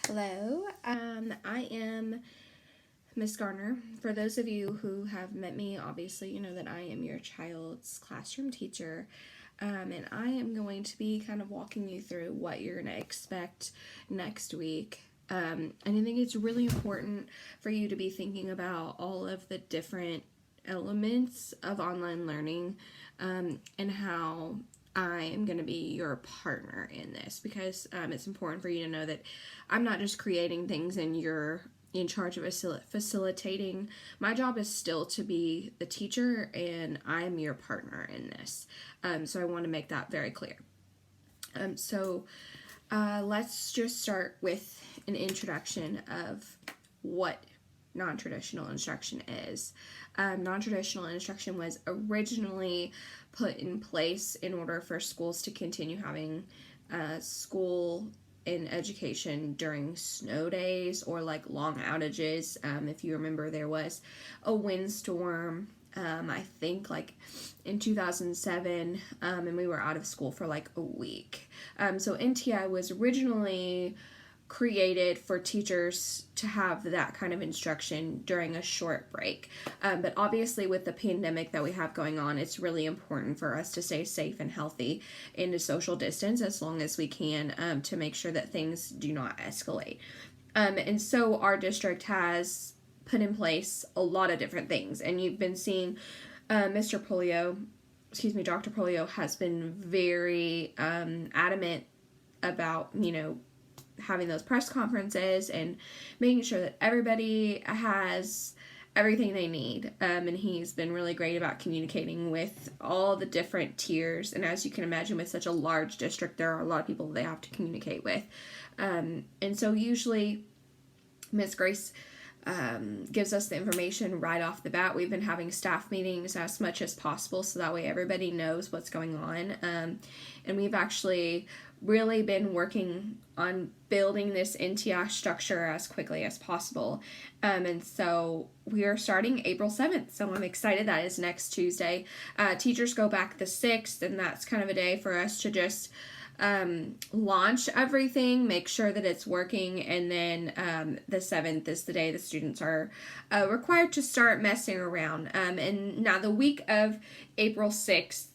Hello, I am Miss Garner. For those of you who have met me, obviously you know that I am your child's classroom teacher, and I am going to be kind of walking you through what you're going to expect next week. And I think it's really important for you to be thinking about all of the different elements of online learning and how I am going to be your partner in this because it's important for you to know that I'm not just creating things and you're in charge of facilitating. My job is still to be the teacher and I'm your partner in this. So I want to make that very clear. Let's just start with an introduction of what non-traditional instruction is. Non-traditional instruction was originally put in place in order for schools to continue having school and education during snow days or like long outages. If you remember, there was a windstorm, I think like in 2007, and we were out of school for like a week. So NTI was originally created for teachers to have that kind of instruction during a short break. But obviously with the pandemic that we have going on, it's really important for us to stay safe and healthy and to social distance as long as we can to make sure that things do not escalate. And so our district has put in place a lot of different things. And you've been seeing Dr. Polio has been very adamant about, having those press conferences and making sure that everybody has everything they need. And he's been really great about communicating with all the different tiers. And as you can imagine, with such a large district, there are a lot of people they have to communicate with. And so usually Miss Grace gives us the information right off the bat. We've been having staff meetings as much as possible so that way everybody knows what's going on. And we've actually really been working on building this NTI structure as quickly as possible. And so we are starting April 7th. So I'm excited. That is next Tuesday. Teachers go back the 6th, and that's kind of a day for us to just launch everything, make sure that it's working, and then the 7th is the day the students are required to start messing around. And now the week of April 6th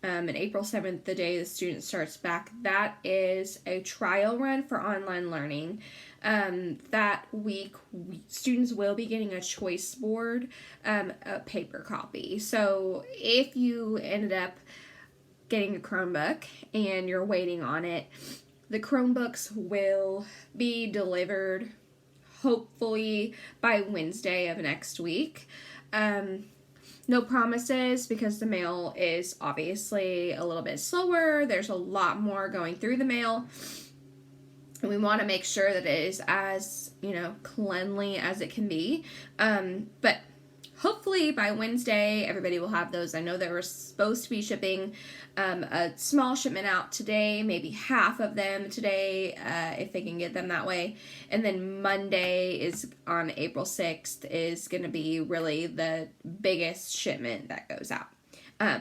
and April 7th, the day the student starts back, that is a trial run for online learning. That week, students will be getting a choice board, a paper copy. So if you ended up getting a Chromebook and you're waiting on it, the Chromebooks will be delivered hopefully by Wednesday of next week. No promises because the mail is obviously a little bit slower. There's a lot more going through the mail. And we want to make sure that it is as, cleanly as it can be. But hopefully by Wednesday, everybody will have those. I know they were supposed to be shipping a small shipment out today, maybe half of them today, if they can get them that way. And then Monday is on April 6th is going to be really the biggest shipment that goes out.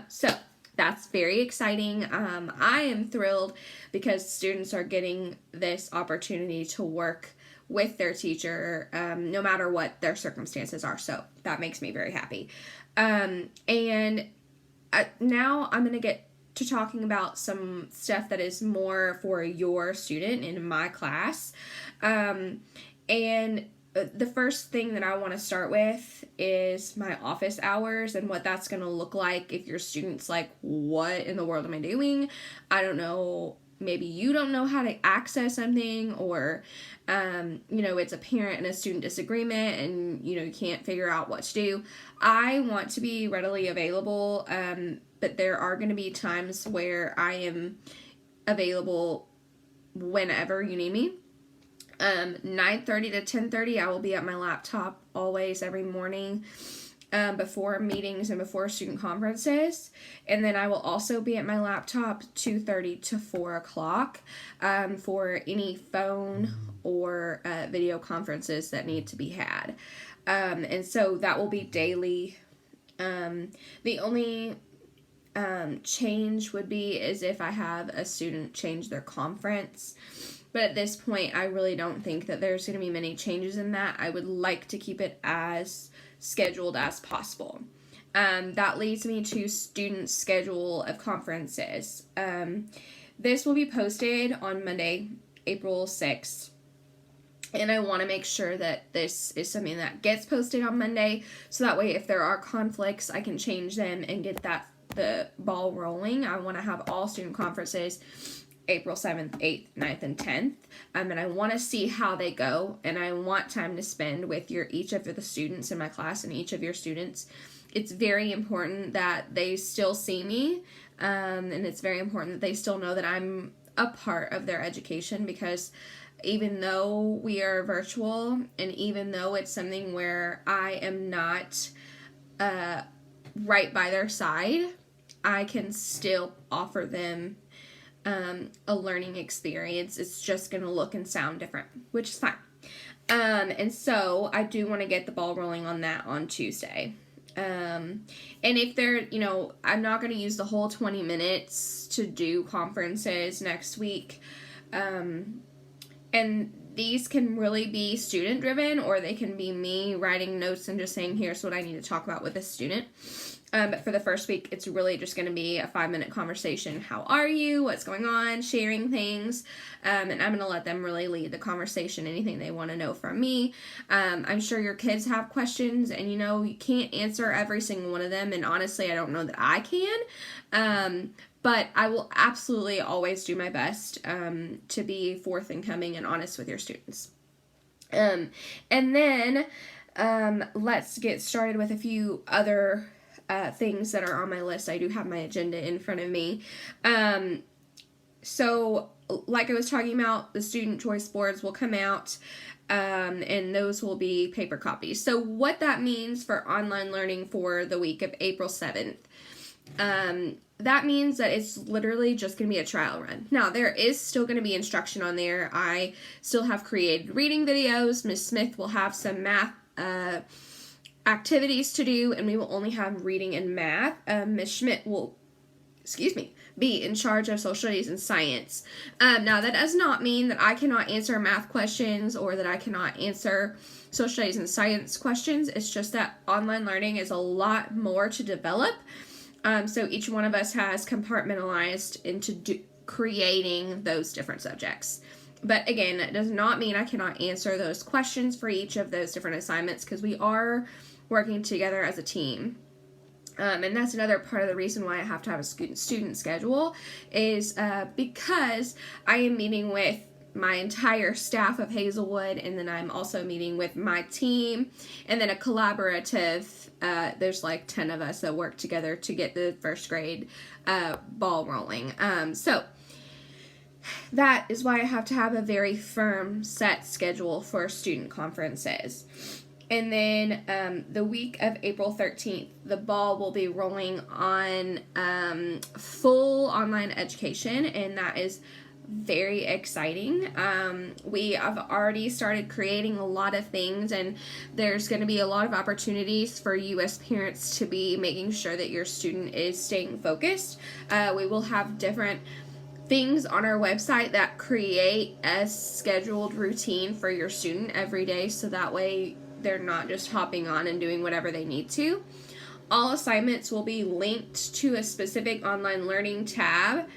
So that's very exciting. I am thrilled because students are getting this opportunity to work with their teacher, no matter what their circumstances are. So that makes me very happy. And now I'm going to get to talking about some stuff that is more for your student in my class. And the first thing that I want to start with is my office hours and what that's going to look like if your student's like, what in the world am I doing? I don't know. Maybe you don't know how to access something, or, it's a parent and a student disagreement and, you can't figure out what to do. I want to be readily available, but there are going to be times where I am available whenever you need me. 9:30 to 10:30, I will be at my laptop always every morning. Before meetings and before student conferences. And then I will also be at my laptop 2:30 to 4 o'clock for any phone or video conferences that need to be had. And so that will be daily. The only change would be is if I have a student change their conference. But at this point, I really don't think that there's going to be many changes in that. I would like to keep it as scheduled as possible. That leads me to student schedule of conferences. This will be posted on Monday, April 6th. And I want to make sure that this is something that gets posted on Monday, so that way if there are conflicts, I can change them and get the ball rolling. I want to have all student conferences April 7th, 8th, 9th, and 10th. And I want to see how they go, and I want time to spend with each of the students in my class and each of your students. It's very important that they still see me, and it's very important that they still know that I'm a part of their education, because even though we are virtual, and even though it's something where I am not right by their side, I can still offer them a learning experience. It's just going to look and sound different, which is fine. And so I do want to get the ball rolling on that on Tuesday. And if they're, I'm not going to use the whole 20 minutes to do conferences next week. And these can really be student driven, or they can be me writing notes and just saying, here's what I need to talk about with this student. But for the first week, it's really just going to be a 5-minute conversation. How are you? What's going on? Sharing things. And I'm going to let them really lead the conversation, anything they want to know from me. I'm sure your kids have questions, and you can't answer every single one of them. And honestly, I don't know that I can. But I will absolutely always do my best to be forthcoming and honest with your students. And then let's get started with a few other things that are on my list. I do have my agenda in front of me. So like I was talking about, the student choice boards will come out, and those will be paper copies. So what that means for online learning for the week of April 7th, that means that it's literally just going to be a trial run. Now, there is still going to be instruction on there. I still have created reading videos. Ms. Smith will have some math activities to do, and we will only have reading and math. Ms. Schmidt will, be in charge of social studies and science. Now, that does not mean that I cannot answer math questions or that I cannot answer social studies and science questions. It's just that online learning is a lot more to develop. So each one of us has compartmentalized into creating those different subjects. But again, that does not mean I cannot answer those questions for each of those different assignments, because we are working together as a team. And that's another part of the reason why I have to have a student schedule, is because I am meeting with my entire staff of Hazelwood, and then I'm also meeting with my team, and then a collaborative, there's like 10 of us that work together to get the first grade ball rolling. So that is why I have to have a very firm set schedule for student conferences. And then the week of April 13th, the ball will be rolling on full online education, and that is very exciting. We have already started creating a lot of things, and there's going to be a lot of opportunities for you as parents to be making sure that your student is staying focused. We will have different things on our website that create a scheduled routine for your student every day, so that way they're not just hopping on and doing whatever they need to. All assignments will be linked to a specific online learning tab.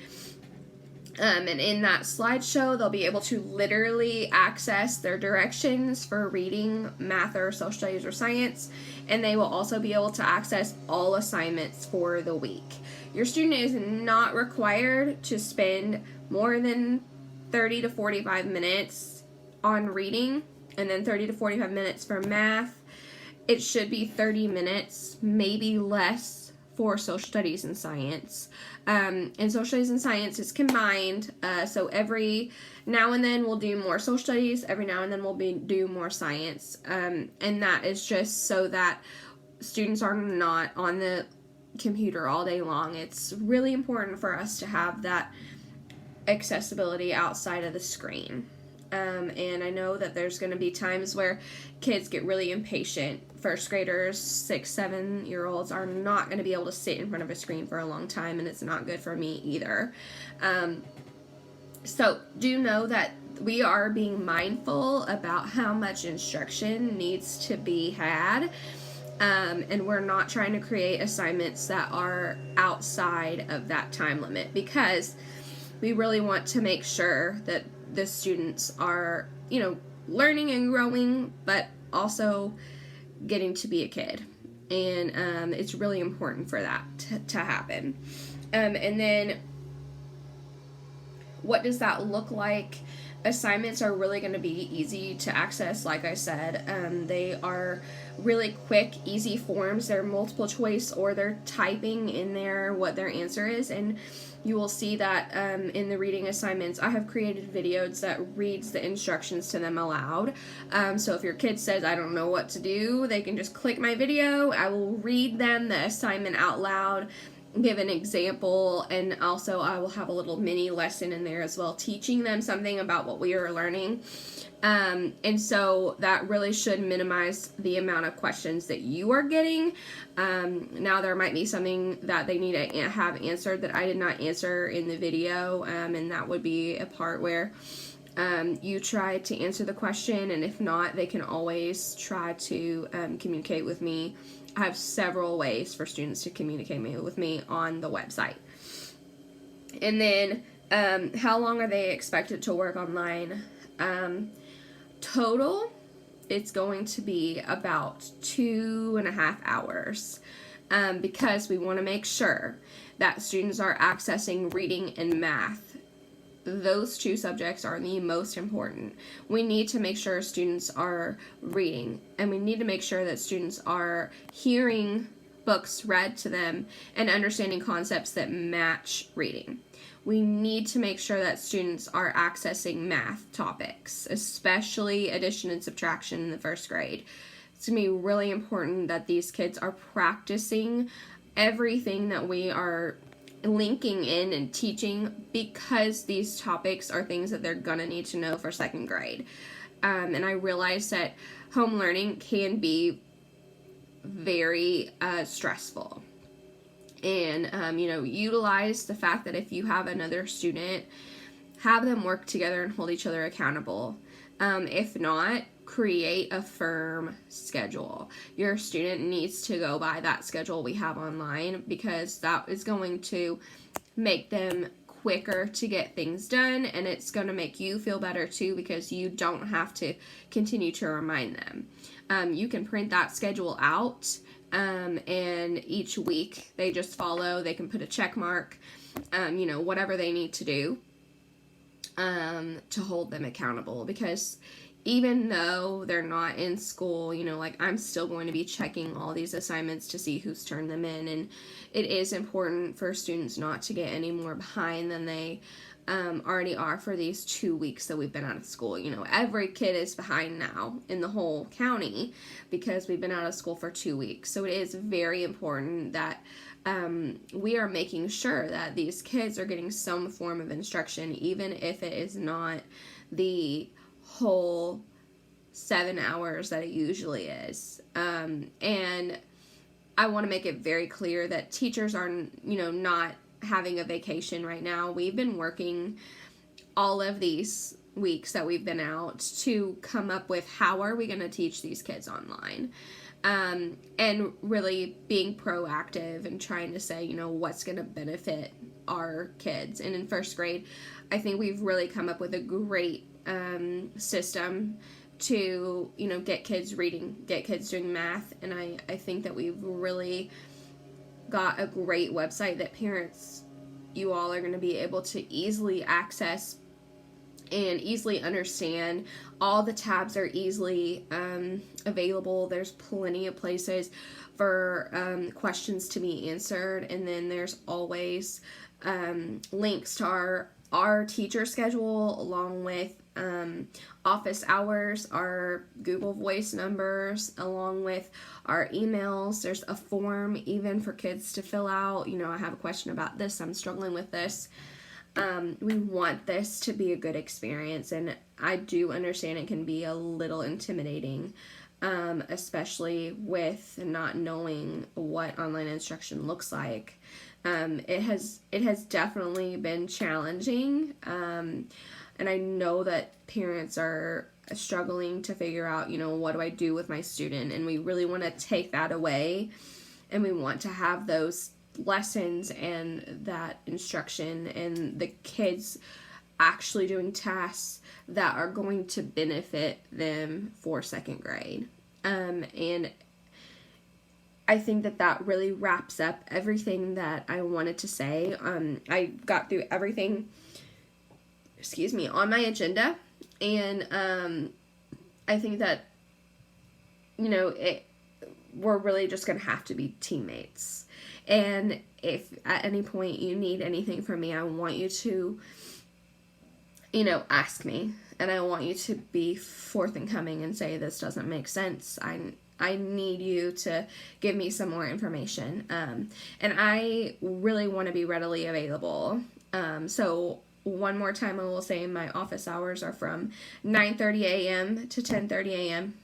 And in that slideshow, they'll be able to literally access their directions for reading, math, or social studies or science. And they will also be able to access all assignments for the week. Your student is not required to spend more than 30 to 45 minutes on reading, and then 30 to 45 minutes for math. It should be 30 minutes, maybe less, for social studies and science. And social studies and science is combined, so every now and then we'll do more social studies, every now and then we'll do more science, and that is just so that students are not on the computer all day long. It's really important for us to have that accessibility outside of the screen. And I know that there's going to be times where kids get really impatient. First graders, 6, 7-year-olds are not going to be able to sit in front of a screen for a long time, and it's not good for me either. So do know that we are being mindful about how much instruction needs to be had. And we're not trying to create assignments that are outside of that time limit, because we really want to make sure that the students are, learning and growing, but also getting to be a kid. And it's really important for that to happen. And then what does that look like? Assignments are really going to be easy to access. Like I said, they are really quick, easy forms. They're multiple choice, or they're typing in there what their answer is, and you will see that in the reading assignments, I have created videos that reads the instructions to them aloud. So if your kid says, I don't know what to do, they can just click my video. I will read them the assignment out loud, give an example, and also I will have a little mini lesson in there as well, teaching them something about what we are learning. And so that really should minimize the amount of questions that you are getting. Now there might be something that they need to have answered that I did not answer in the video, and that would be a part where you try to answer the question, and if not, they can always try to communicate with me. I have several ways for students to communicate with me on the website. And then how long are they expected to work online? Total, it's going to be about 2.5 hours, because we want to make sure that students are accessing reading and math. Those two subjects are the most important. We need to make sure students are reading, and we need to make sure that students are hearing books read to them and understanding concepts that match reading. We need to make sure that students are accessing math topics, especially addition and subtraction in the first grade. It's going to be really important that these kids are practicing everything that we are linking in and teaching, because these topics are things that they're going to need to know for second grade. And I realize that home learning can be very stressful. And, utilize the fact that if you have another student, have them work together and hold each other accountable. If not, create a firm schedule. Your student needs to go by that schedule we have online, because that is going to make them quicker to get things done, and it's going to make you feel better too, because you don't have to continue to remind them. You can print that schedule out, and each week they just follow. They can put a check mark, whatever they need to do to hold them accountable, because even though they're not in school, I'm still going to be checking all these assignments to see who's turned them in, and it is important for students not to get any more behind than they already are for these 2 weeks that we've been out of school. Every kid is behind now in the whole county because we've been out of school for 2 weeks. So it is very important that we are making sure that these kids are getting some form of instruction, even if it is not the whole 7 hours that it usually is. And I want to make it very clear that teachers are, not having a vacation right now. We've been working all of these weeks that we've been out to come up with how are we going to teach these kids online, and really being proactive and trying to say, what's going to benefit our kids. And in first grade, I think we've really come up with a great system to, get kids reading, get kids doing math, and I think that we've really got a great website that parents, you all are going to be able to easily access and easily understand. All the tabs are easily available. There's plenty of places for questions to be answered, and then there's always links to our teacher schedule, along with office hours, our Google Voice numbers, along with our emails. There's a form even for kids to fill out. I have a question about this, I'm struggling with this. We want this to be a good experience, and I do understand it can be a little intimidating, especially with not knowing what online instruction looks like. It has definitely been challenging. And I know that parents are struggling to figure out, what do I do with my student? And we really want to take that away, and we want to have those lessons and that instruction and the kids actually doing tasks that are going to benefit them for second grade. And I think that really wraps up everything that I wanted to say. I got through everything, on my agenda, and I think that, we're really just going to have to be teammates. And if at any point you need anything from me, I want you to, ask me. And I want you to be forthcoming and say, this doesn't make sense. I need you to give me some more information. And I really want to be readily available. So one more time, I will say my office hours are from 9:30 a.m. to 10:30 a.m.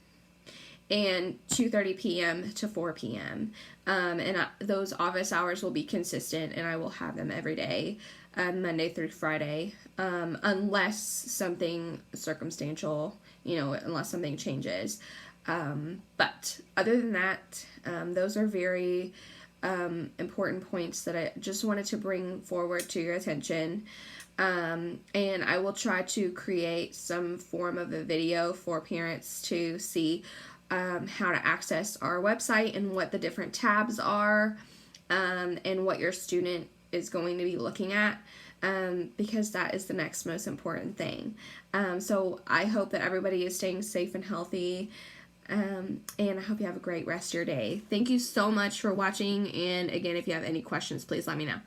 and 2:30 p.m. to 4 p.m. And those office hours will be consistent, and I will have them every day, Monday through Friday, unless something circumstantial, unless something changes. But other than that, those are very important points that I just wanted to bring forward to your attention. And I will try to create some form of a video for parents to see how to access our website and what the different tabs are, and what your student is going to be looking at, because that is the next most important thing. So I hope that everybody is staying safe and healthy, and I hope you have a great rest of your day. Thank you so much for watching, and again, if you have any questions, please let me know.